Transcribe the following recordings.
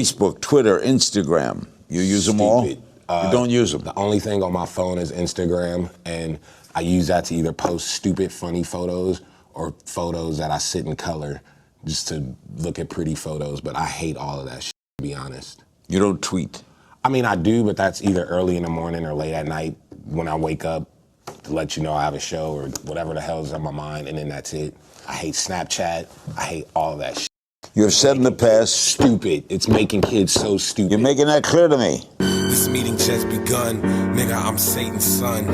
Facebook, Twitter, Instagram. You use them all? You don't use them? The only thing on my phone is Instagram, and I use that to either post stupid, funny photos or photos that I sit in color just to look at pretty photos, but I hate all of that shit, to be honest. You don't tweet? I mean, I do, but that's either early in the morning or late at night when I wake up to let you know I have a show or whatever the hell is on my mind, and then that's it. I hate Snapchat. I hate all of that shit. You have said in the past... Stupid. It's making kids so stupid. You're making that clear to me. This meeting just begun. Nigga, I'm Satan's son.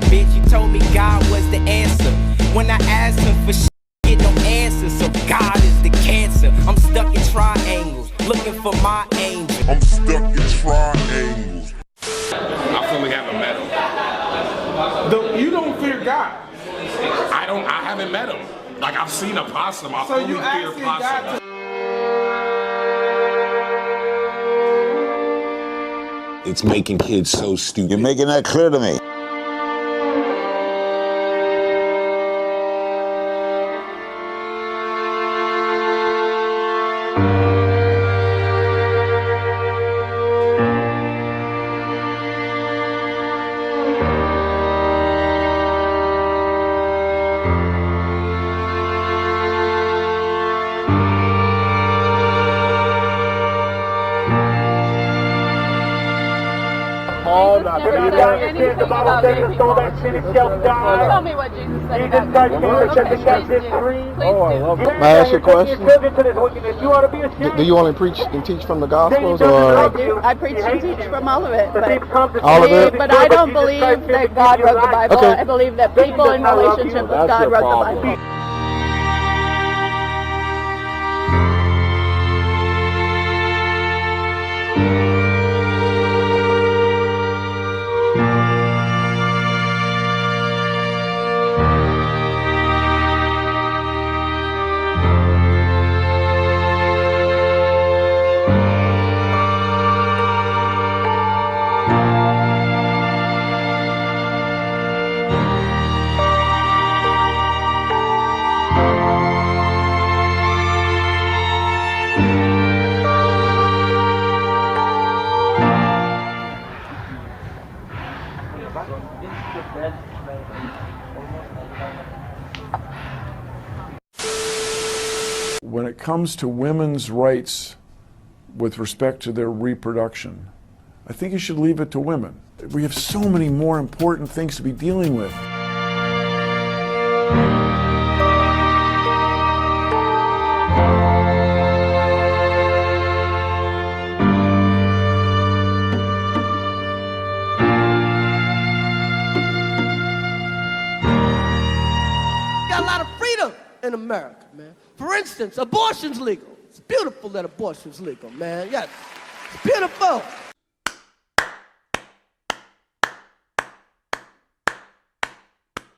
Bitch, you told me God was the answer. When I asked him for shit, get no answer. So God is the cancer. I'm stuck in triangles, looking for my angel. I'm stuck in triangles. I fully haven't met him. You don't fear God? I haven't met him. Like, I've seen a possum. I fully fear possum. It's making kids so stupid. You're making that clear to me. Tell me what Jesus said about May I ask you a question? Do you only preach and teach from the Gospels, or? I do. I preach and teach from all of it. But all of it? But I don't believe that God wrote the Bible. Okay. I believe that people in relationship with God wrote the Bible. When it comes to women's rights with respect to their reproduction, I think you should leave it to women. We have so many more important things to be dealing with. Got a lot of freedom in America, man. For instance, abortion's legal. It's beautiful that abortion's legal, man. Yes, it's beautiful.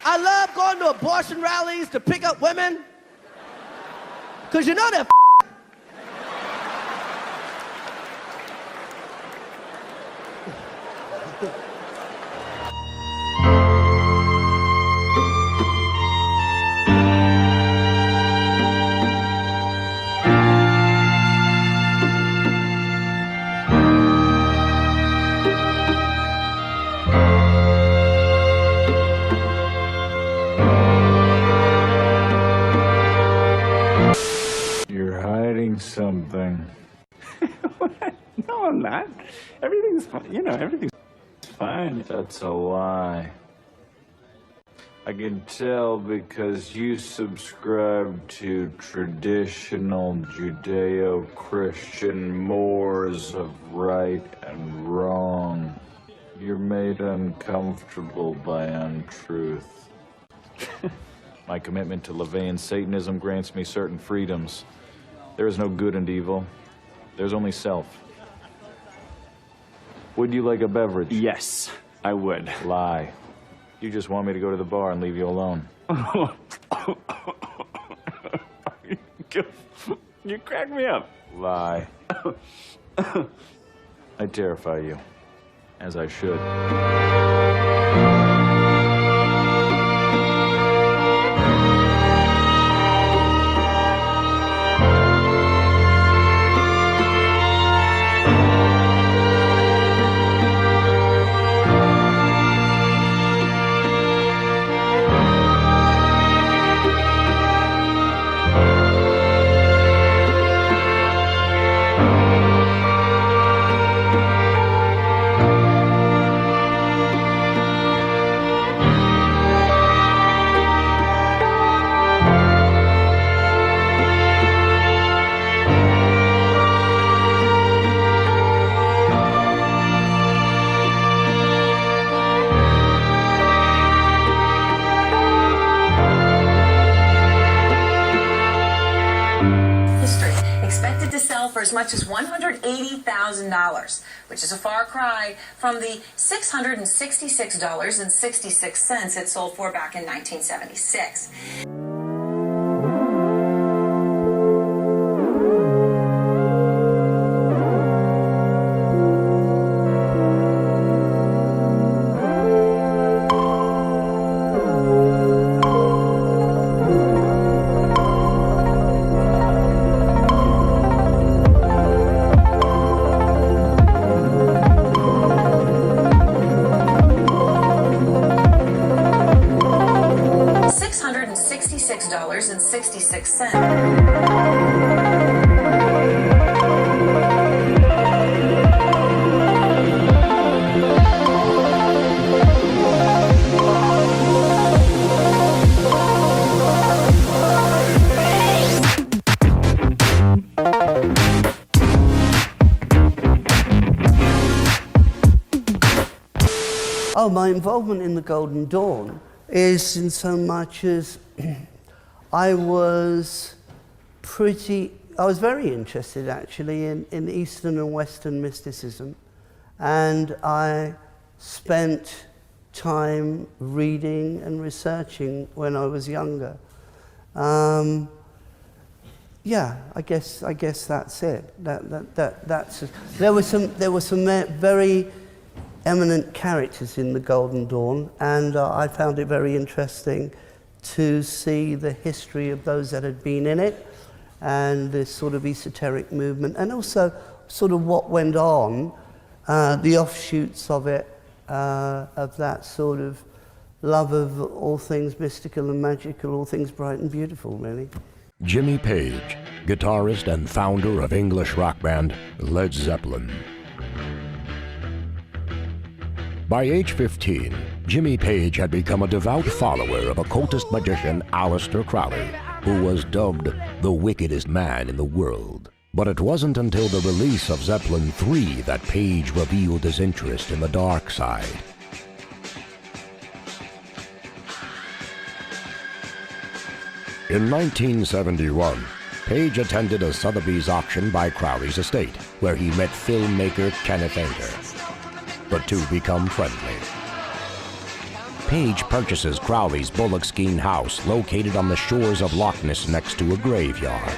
I love going to abortion rallies to pick up women, because you know they're something. No, I'm not. Everything's fine. You know, everything's fine. That's a lie. I can tell because you subscribe to traditional Judeo-Christian mores of right and wrong. You're made uncomfortable by untruth. My commitment to LaVeyan Satanism grants me certain freedoms. There is no good and evil. There's only self. Would you like a beverage? Yes, I would. Lie. You just want me to go to the bar and leave you alone. You crack me up. Lie. I terrify you, as I should. as much as $180,000, which is a far cry from the $666.66 it sold for back in 1976. $666.66. Oh, my involvement in the Golden Dawn is in so much as I was very interested actually in Eastern and Western mysticism, and I spent time reading and researching when I was younger. Yeah, I guess that's it. That's there were some very eminent characters in the Golden Dawn, and I found it very interesting to see the history of those that had been in it, and this sort of esoteric movement, and also sort of what went on, the offshoots of it, of that sort of love of all things mystical and magical, all things bright and beautiful, really. Jimmy Page, guitarist and founder of English rock band Led Zeppelin. By age 15, Jimmy Page had become a devout follower of occultist magician Aleister Crowley, who was dubbed the wickedest man in the world. But it wasn't until the release of Zeppelin III that Page revealed his interest in the dark side. In 1971, Page attended a Sotheby's auction by Crowley's estate, where he met filmmaker Kenneth Anger. The two become friendly. Page purchases Crowley's Bullockskeen house located on the shores of Loch Ness next to a graveyard.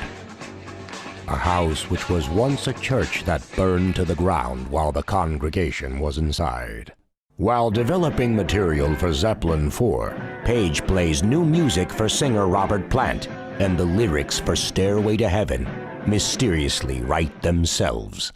A house which was once a church that burned to the ground while the congregation was inside. While developing material for Zeppelin IV, Page plays new music for singer Robert Plant, and the lyrics for Stairway to Heaven mysteriously write themselves.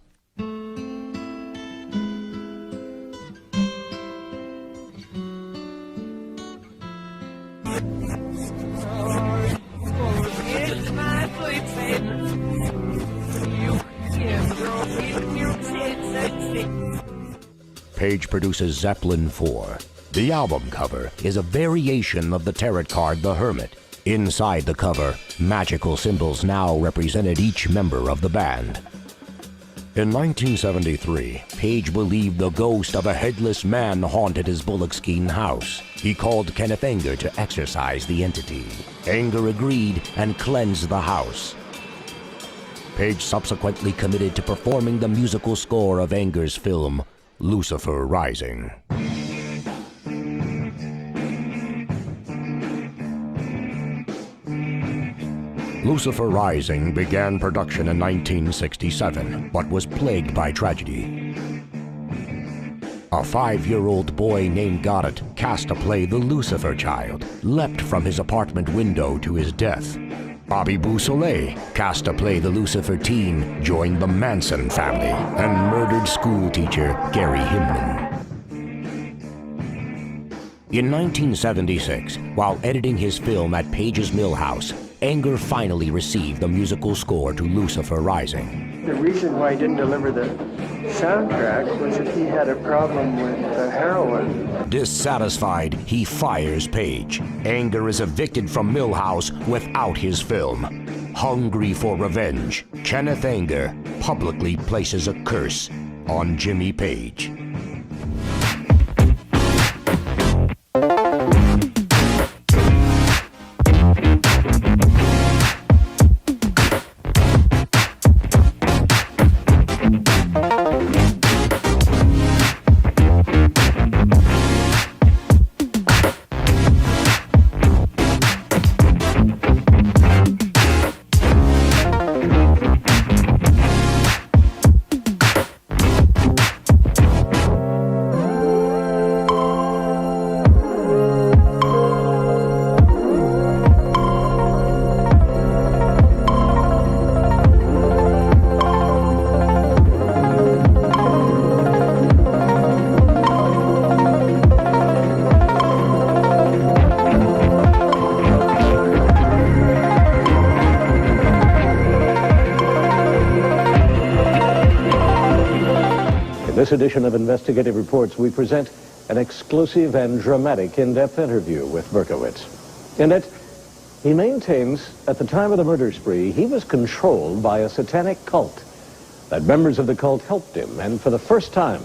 Page produces Zeppelin IV. The album cover is a variation of the tarot card The Hermit. Inside the cover, magical symbols now represented each member of the band. In 1973, Page believed the ghost of a headless man haunted his Bullockskeen house. He called Kenneth Anger to exorcise the entity. Anger agreed and cleansed the house. Page subsequently committed to performing the musical score of Anger's film, Lucifer Rising. Lucifer Rising began production in 1967, but was plagued by tragedy. A 5-year-old boy named Goddard, cast to play the Lucifer Child, leapt from his apartment window to his death. Bobby Beausoleil, cast to play the Lucifer teen, joined the Manson family and murdered schoolteacher Gary Himman. In 1976, while editing his film at Page's Mill House, Anger finally received the musical score to Lucifer Rising. The reason why he didn't deliver the soundtrack was that he had a problem with heroin. Dissatisfied, he fires Page. Anger is evicted from Millhouse without his film. Hungry for revenge, Kenneth Anger publicly places a curse on Jimmy Page. In this edition of Investigative Reports, we present an exclusive and dramatic in-depth interview with Berkowitz. In it, he maintains at the time of the murder spree, he was controlled by a satanic cult, that members of the cult helped him, and for the first time,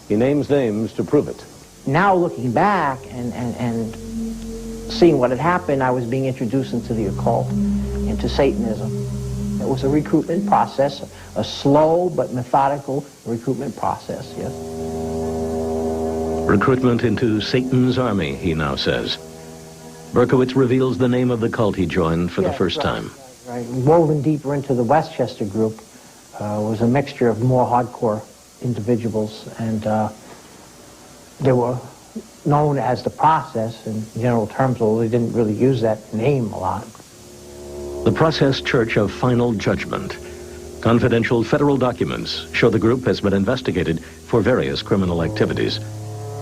he names names to prove it. Now looking back and seeing what had happened, I was being introduced into the occult, into Satanism. It was a recruitment process, a slow but methodical recruitment process, yes. Recruitment into Satan's army, he now says. Berkowitz reveals the name of the cult he joined for the first time. Right. Woven deeper into the Westchester group was a mixture of more hardcore individuals, and they were known as the Process in general terms, although they didn't really use that name a lot. The Process Church of Final Judgment. Confidential federal documents show the group has been investigated for various criminal activities.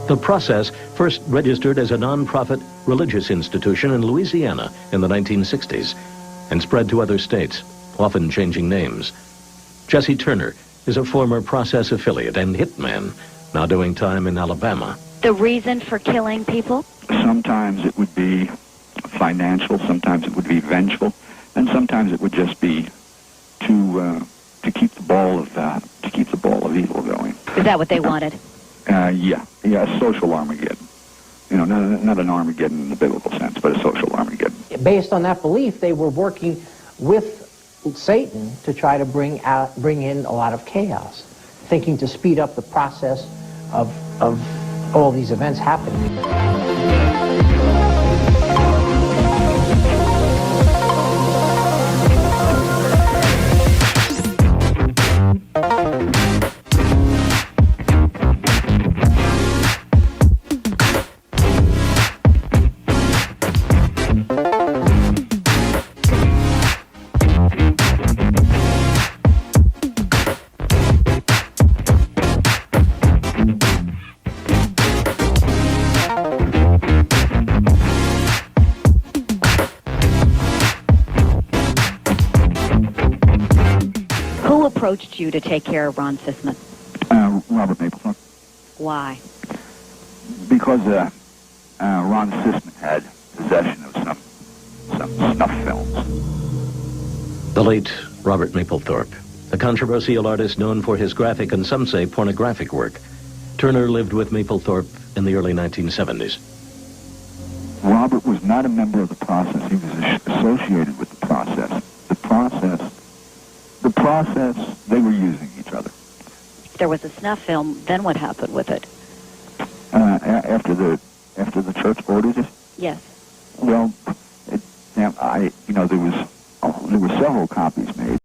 The Process first registered as a non-profit religious institution in Louisiana in the 1960s and spread to other states, often changing names. Jesse Turner is a former Process affiliate and hitman, now doing time in Alabama. The reason for killing people? Sometimes it would be financial, sometimes it would be vengeful, and sometimes it would just be to keep the ball of evil going. Is that what they wanted? Yeah, social Armageddon. You know, not an Armageddon in the biblical sense, but a social Armageddon. Based on that belief, they were working with Satan to try to bring in a lot of chaos, thinking to speed up the process of all these events happening. Who approached you to take care of Ron Sisman? Robert Mapplethorpe. Why? Because Ron Sisman had possession of some snuff films. The late Robert Mapplethorpe, a controversial artist known for his graphic and some say pornographic work. Turner lived with Mapplethorpe in the early 1970s. Robert was not a member of the Process. He was associated with the Process. The Process, they were using each other. If there was a snuff film, then what happened with it? After the church ordered it? Yes. Well, there were several copies made.